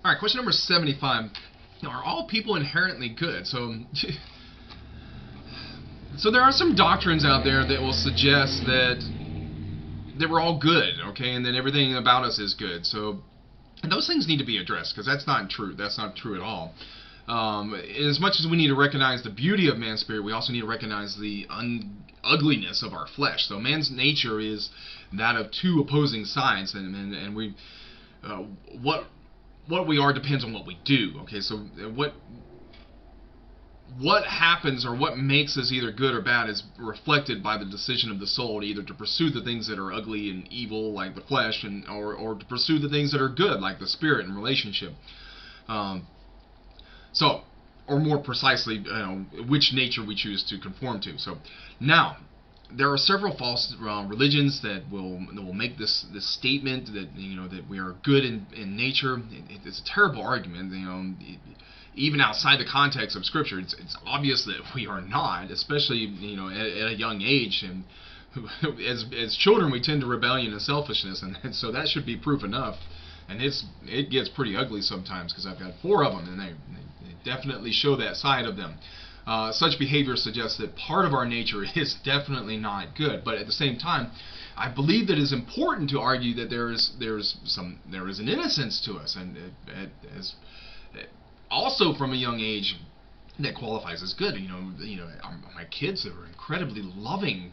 All right, question number 75. Are all people inherently good? So there are some doctrines out there that will suggest that we're all good, okay, and that everything about us is good. So and those things need to be addressed because that's not true. That's not true at all. As much as we need to recognize the beauty of man's spirit, we also need to recognize the ugliness of our flesh. So man's nature is that of two opposing sides, and we what we are depends on what we do. Okay, so what happens or what makes us either good or bad is reflected by the decision of the soul, either to pursue the things that are ugly and evil like the flesh, or to pursue the things that are good like the spirit and relationship. So, or more precisely, which nature we choose to conform to. So now, there are several false religions that will make this statement that that we are good in nature. It's a terrible argument. Even outside the context of Scripture, it's obvious that we are not, especially at a young age. And as children, we tend to rebellion and selfishness, and so that should be proof enough. And it gets pretty ugly sometimes because I've got 4 of them, and they definitely show that side of them. Such behavior suggests that part of our nature is definitely not good, but at the same time, I believe that it is important to argue that there is an innocence to us, and as also from a young age that qualifies as good. My kids are incredibly loving,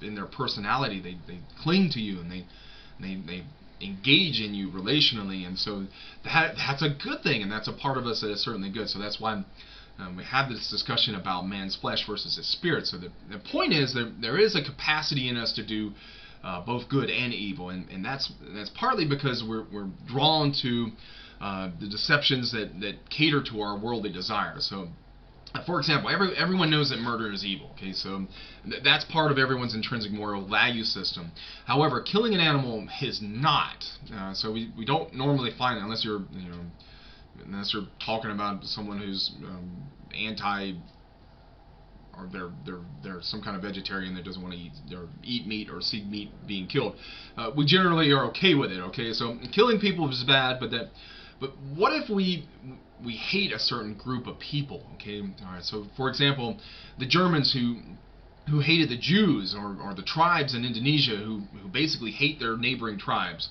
in their personality. They cling to you, and they engage in you relationally, and so that's a good thing, and that's a part of us that is certainly good. So that's why we have this discussion about man's flesh versus his spirit. So the point is that there is a capacity in us to do both good and evil, and that's partly because we're drawn to the deceptions that cater to our worldly desires. So, for example, everyone knows that murder is evil. Okay, so that's part of everyone's intrinsic moral value system. However, killing an animal is not. So we don't normally find, unless you're talking about someone who's anti, or they're some kind of vegetarian that doesn't want to eat meat or see meat being killed. We generally are okay with it. Okay, so killing people is bad, but what if we hate a certain group of people? Okay, all right. So for example, the Germans who hated the Jews, or the tribes in Indonesia who basically hate their neighboring tribes.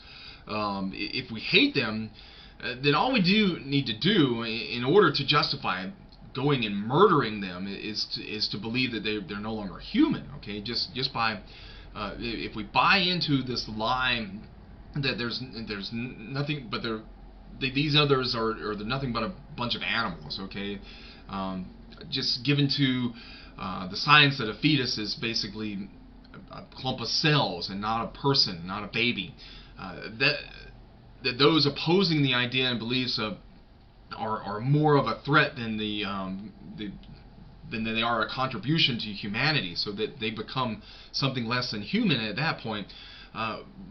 If we hate them, then all we need to do in order to justify going and murdering them is to believe that they're no longer human. Okay, just by if we buy into this lie that there's nothing but these others are nothing but a bunch of animals. Okay, just given to the science that a fetus is basically a clump of cells and not a person, not a baby. That those opposing the idea and beliefs are more of a threat than than they are a contribution to humanity, so that they become something less than human at that point.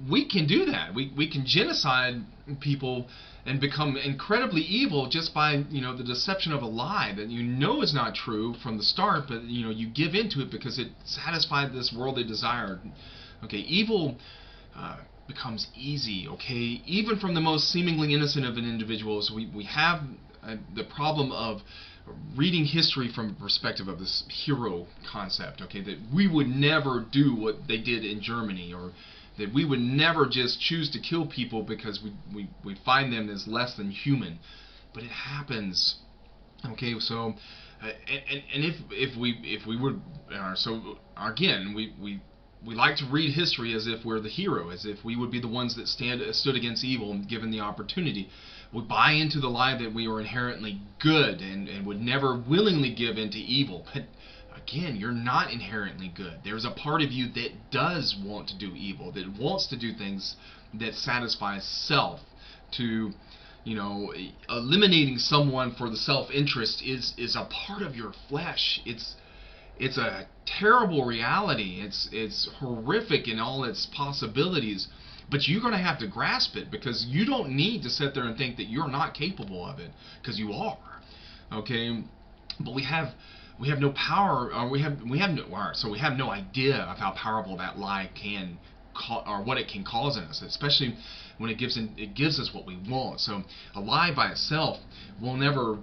We can do that. We can genocide people and become incredibly evil just by the deception of a lie that is not true from the start, but you give into it because it satisfied this worldly desire. Okay, evil becomes easy. Okay, even from the most seemingly innocent of individuals, we have the problem of reading history from a perspective of this hero concept. Okay, that we would never do what they did in Germany, or that we would never just choose to kill people because we find them as less than human. But it happens. Okay, so and if we would, so again, we like to read history as if we're the hero, as if we would be the ones that stood against evil given the opportunity. We buy into the lie that we are inherently good and would never willingly give into evil. But again, you're not inherently good. There's a part of you that does want to do evil, that wants to do things that satisfy self. To eliminating someone for the self-interest is a part of your flesh. It's a terrible reality. It's horrific in all its possibilities, but you're going to have to grasp it, because you don't need to sit there and think that you're not capable of it, because you are. Okay, but we have no power, or we have no idea of how powerful that lie can or what it can cause in us, especially when it gives us what we want. So a lie by itself will never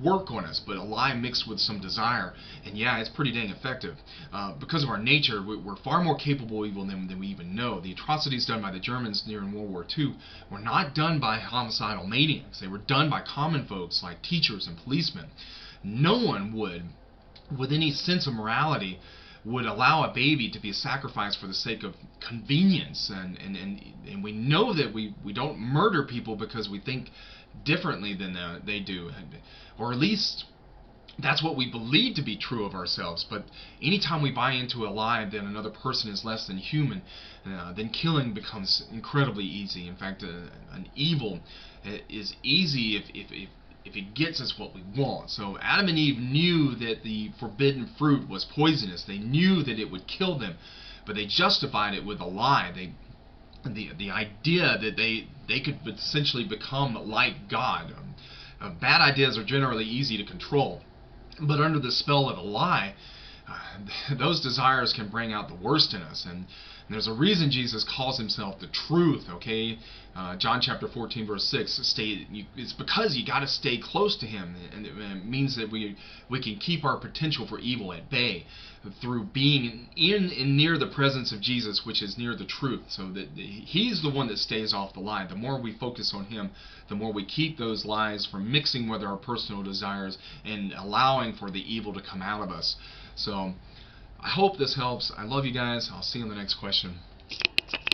work on us, but a lie mixed with some desire, and yeah, it's pretty dang effective. Because of our nature, we're far more capable of evil than we even know. The atrocities done by the Germans during World War II were not done by homicidal maniacs. They were done by common folks like teachers and policemen. No one would, with any sense of morality, would allow a baby to be sacrificed for the sake of convenience, and we know that we don't murder people because we think differently than they do, or at least that's what we believe to be true of ourselves. But anytime we buy into a lie that another person is less than human, then killing becomes incredibly easy. In fact, an evil is easy if it gets us what we want. So Adam and Eve knew that the forbidden fruit was poisonous. They knew that it would kill them, but they justified it with a lie. The idea that they could essentially become like God. Bad ideas are generally easy to control, but under the spell of a lie, those desires can bring out the worst in us. And there's a reason Jesus calls himself the truth, okay? John chapter 14 verse 6 it's because you got to stay close to him, and it means that we can keep our potential for evil at bay through being in and near the presence of Jesus, which is near the truth, so that he's the one that stays off the lie. The more we focus on him, the more we keep those lies from mixing with our personal desires and allowing for the evil to come out of us. So I hope this helps. I love you guys. I'll see you in the next question.